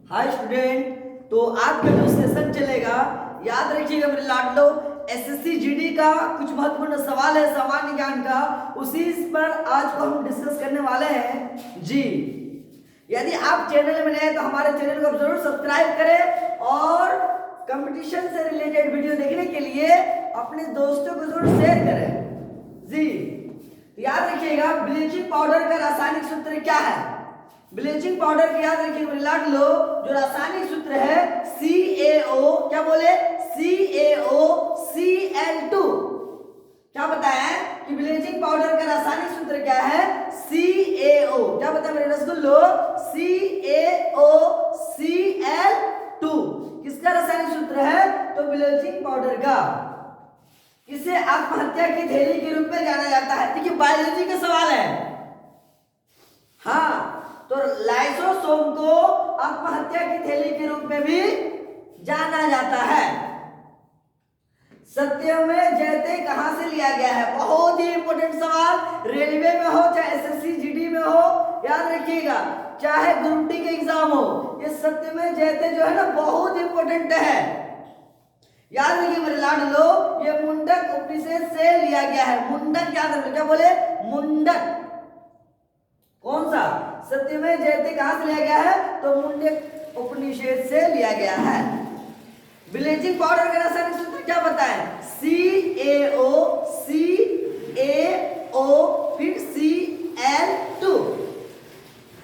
Hi student. तो आज का जो सेशन चलेगा, याद रखिएगा मेरे लाडलो, एसएससी जीडी का कुछ महत्वपूर्ण सवाल है सामान्य ज्ञान का, उसी पर आज को हम डिस्कस करने वाले हैं जी। यदि आप चैनल में नए हैं तो हमारे चैनल को जरूर सब्सक्राइब करें और कंपटीशन से रिलेटेड वीडियो देखने के लिए अपने दोस्तों को जरूर शेयर करें जी। याद रखिएगा, ब्लीचिंग पाउडर का रासायनिक सूत्र क्या है? ब्लीचिंग पाउडर की याद रखिए लाड लो, जो रासायनिक सूत्र है CaO, क्या बोले? CaOCl2। क्या बताया है कि ब्लीचिंग पाउडर का रासायनिक सूत्र क्या है? CaO। क्या बताया मेरे रसगुल्लो? CaOCl2 किसका रासायनिक सूत्र है? तो ब्लीचिंग पाउडर का। इसे आत्महत्या की थैली के रूप में जाना जाता है। देखिए बायोलॉजी का सवाल है। हाँ, तो लाइसोसोम को आत्महत्या की थैली के रूप में भी जाना जाता है। सत्यमेव जयते कहां से लिया गया है? बहुत ही इंपॉर्टेंट सवाल, रेलवे में हो चाहे एसएससी जीडी में हो, याद रखिएगा, चाहे ग्रुप डी के एग्जाम हो, ये सत्यमेव जयते जो है ना बहुत इंपॉर्टेंट है। याद रखिए मेरे लाडलो, ये मुंडक उपनिषद से लिया गया है। मुंडक याद रखिए, क्या बोले? मुंडक। कौन सा? सत्यमेव जयते कहां से लिया गया है? तो मुंडक उपनिषद से लिया गया है। ब्लीचिंग पाउडर का रासायनिक सूत्र क्या बताएं? CaO फिर Cl2।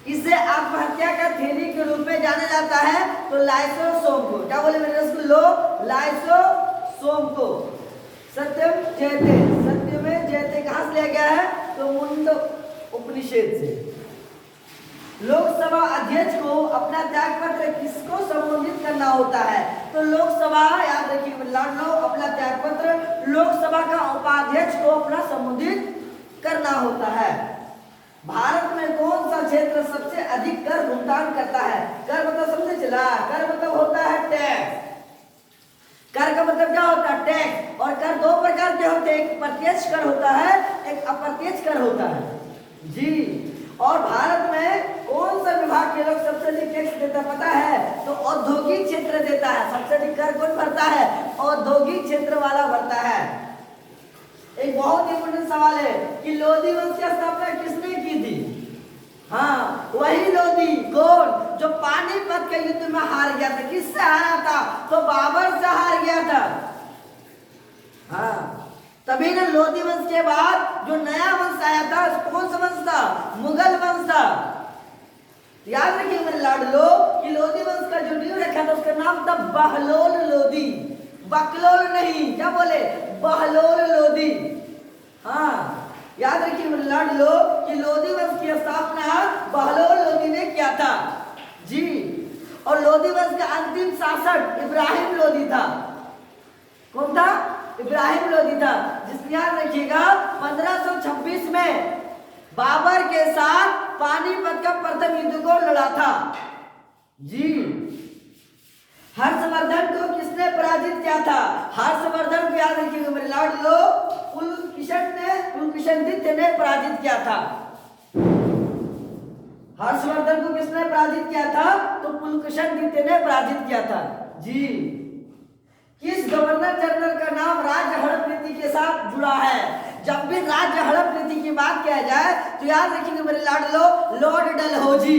इसे आत्महत्या का थैली के रूप में जाना जाता है। तो लाइसोसोम को, क्या बोले मेरे रसगुल्लो? लाइसोसोम को। सत्यमेव जयते कहां से लिया गया है? तो मुंडक उपनिषद से। लोकसभा अध्यक्ष को अपना त्यागपत्र किसको संबोधित करना होता है? तो लोकसभा, याद रखिए लाडलो, अपना त्यागपत्र लोकसभा का उपाध्यक्ष को अपना संबोधित करना होता है। भारत में कौन सा क्षेत्र सबसे अधिक कर भुगतान करता है? कर मतलब समझे चला? कर मतलब होता है टैक्स। कर का मतलब क्या होता है? टैक्स। और कर दो प्रकार के होते हैं, एक प्रत्यक्ष कर होता है, एक अप्रत्यक्ष कर होता है जी। और भारत में कौन सा विभाग के लोग सबसे अधिक टैक्स देता पता है? तो औद्योगिक क्षेत्र देता है। सबसे अधिक कर कौन भरता है? औद्योगिक क्षेत्र वाला भरता है। एक बहुत इंपॉर्टेंट सवाल है कि लोधी वंश की स्थापना किसने की थी? हाँ, वही लोधी। कौन? जो पानीपत के युद्ध में हार गया था। किससे हारा था? तो बाबर से हार गया था। हाँ, तभी ना लोधी वंश के बाद जो नया वंश आया था, कौन सा वंश था? मुगल वंश था। याद रखिए मेरे लाडलो कि लोधी वंश का जो नींव रखा था उसका नाम था बहलोल लोधी। बकलोल नहीं, क्या बोले? बहलोल लोधी। हाँ, याद रखिए मेरे लाडलो कि लोधी वंश की स्थापना बहलोल लोधी ने किया था जी। और लोधी वंश का अंतिम शासक इब्राहिम लोधी था। कौन था? इब्राहिम लोधी था, जिसने याद रखिएगा 1526 में बाबर के साथ पानीपत का प्रथम युद्ध को लड़ा था जी। हर्षवर्धन को किसने पराजित किया था? हर्षवर्धन को याद रखिएगा मेरे लाडलो, पुलकेशिन ने पराजित किया था। हर्षवर्धन को किसने पराजित किया था? तो पुलकेशिन ने पराजित किया था जी। किस गवर्नर जनरल का नाम राज्य हड़प नीति के साथ जुड़ा है? जब भी राज्य हड़प नीति की बात किया जाए तो याद रखिएगा मेरे लाडलो, लॉर्ड डलहौजी।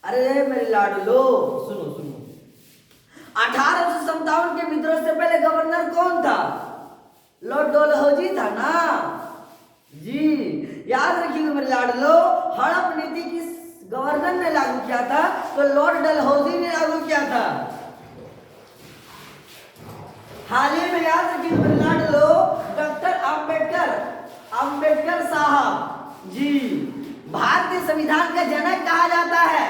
अरे मेरे लाडलो सुनो सुनो, 1857 के विद्रोह से पहले गवर्नर कौन था? लॉर्ड डलहौजी था ना जी। याद रखिएगा मेरे लाडलो, हड़प नीति किस गवर्नर ने लागू किया था? तो लॉर्ड डलहौजी ने लागू किया था। हाल ही में याद रखिए मेरे लाडलो, डॉक्टर अंबेडकर साहब जी, भारतीय संविधान का जनक कहा जाता है।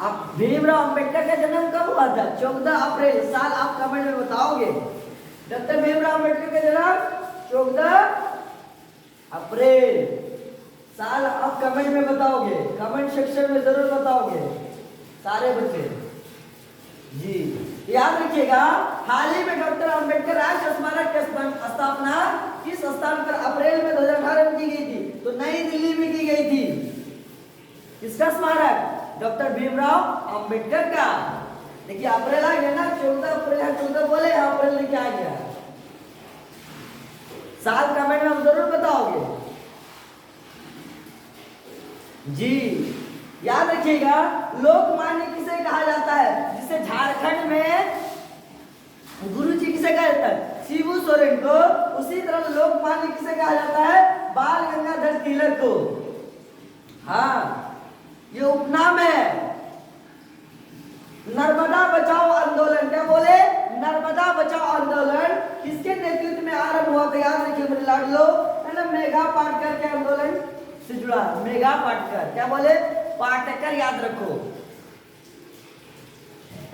अब भीमराव अंबेडकर का जन्म कब हुआ था? 14 अप्रैल। साल आप कमेंट में बताओगे। डॉक्टर भीमराव अंबेडकर का जन्म 14 अप्रैल। साल आप कमेंट में बताओगे, कमेंट सेक्शन में जरूर बताओगे सारे बच्चे जी। याद रखिएगा, हाल ही में डॉक्टर अंबेडकर राष्ट्रीय स्मारक की स्थापना किस स्थान पर अप्रैल में 2018 में की गई थी? तो नई दिल्ली में की गई थी। किसका स्मारक? डॉक्टर भीमराव अंबेडकर का। देखिए अप्रैल आ गया ना, 14 अप्रैल है, 14 बोले अप्रैल लेके आ गया। साल कमेंट में हम जरूर बताओगे जी। याद रखिएगा लोकमान्य किसे कहा जाता है, जिसे झारखंड में गुरुजी किसे कहा जाता है, शिबू सोरेन को। उसी तरह लोकमान्य किसे कहा जाता है, बाल गंगाधर तिलक को। हाँ ये उपनाम है। नर्मदा बचाओ आंदोलन, क्या बोले, नर्मदा बचाओ आंदोलन किसके नेतृत्व में आरंभ हुआ था, याद रखिए मेरे लाडलो, है ना, मेघा पाटकर के आंदोलन से जुड़ा। मेघा पाटकर, क्या बोले, पाटकर, याद रखो।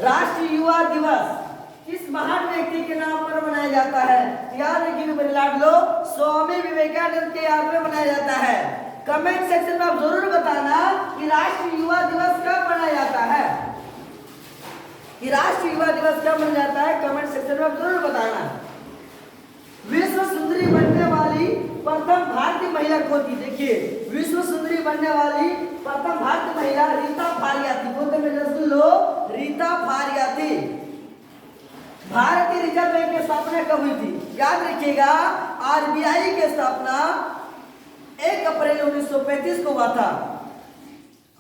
राष्ट्रीय युवा दिवस किस महान व्यक्ति के नाम पर मनाया जाता है, याद रखिए मेरे लाडलो, स्वामी विवेकानंद के याद में मनाया जाता है। कमेंट सेक्शन में आप जरूर बताना कि राष्ट्रीय युवा दिवस कब मनाया जाता है, कि राष्ट्रीय युवा दिवस कब मनाया जाता है, कमेंट सेक्शन में आप जरूर बताना। विश्व सुंदरी बनने वाली प्रथम भारतीय महिला कौन थी, देखिए विश्व सुंदरी बनने वाली प्रथम भारतीय महिला रीता फारिया थी। बोलते मेरे लो, रीता फारिया थी। भारतीय रिजर्व बैंक की स्थापना कब हुई थी, याद रखिएगा आरबीआई की स्थापना 1 अप्रैल 1935 को हुआ था।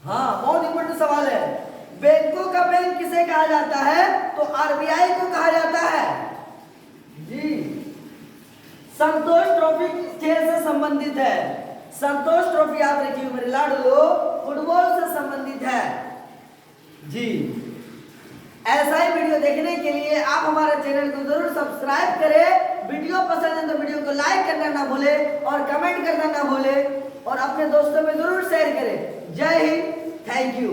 हाँ बहुत इंपॉर्टेंट सवाल है। बैंकों का बैंक किसे कहा जाता है, तो आरबीआई को कहा जाता है जी। संतोष ट्रॉफी खेल से संबंधित है, संतोष ट्रॉफी याद रखिए मेरे लाडलो, फुटबॉल से संबंधित है जी। ऐसा ही वीडियो देखने के लिए आप हमारे चैनल को जरूर सब्सक्राइब करें। वीडियो पसंद है तो वीडियो को लाइक करना ना भूले और कमेंट करना ना भूले और अपने दोस्तों में जरूर शेयर करें। जय हिंद, थैंक यू।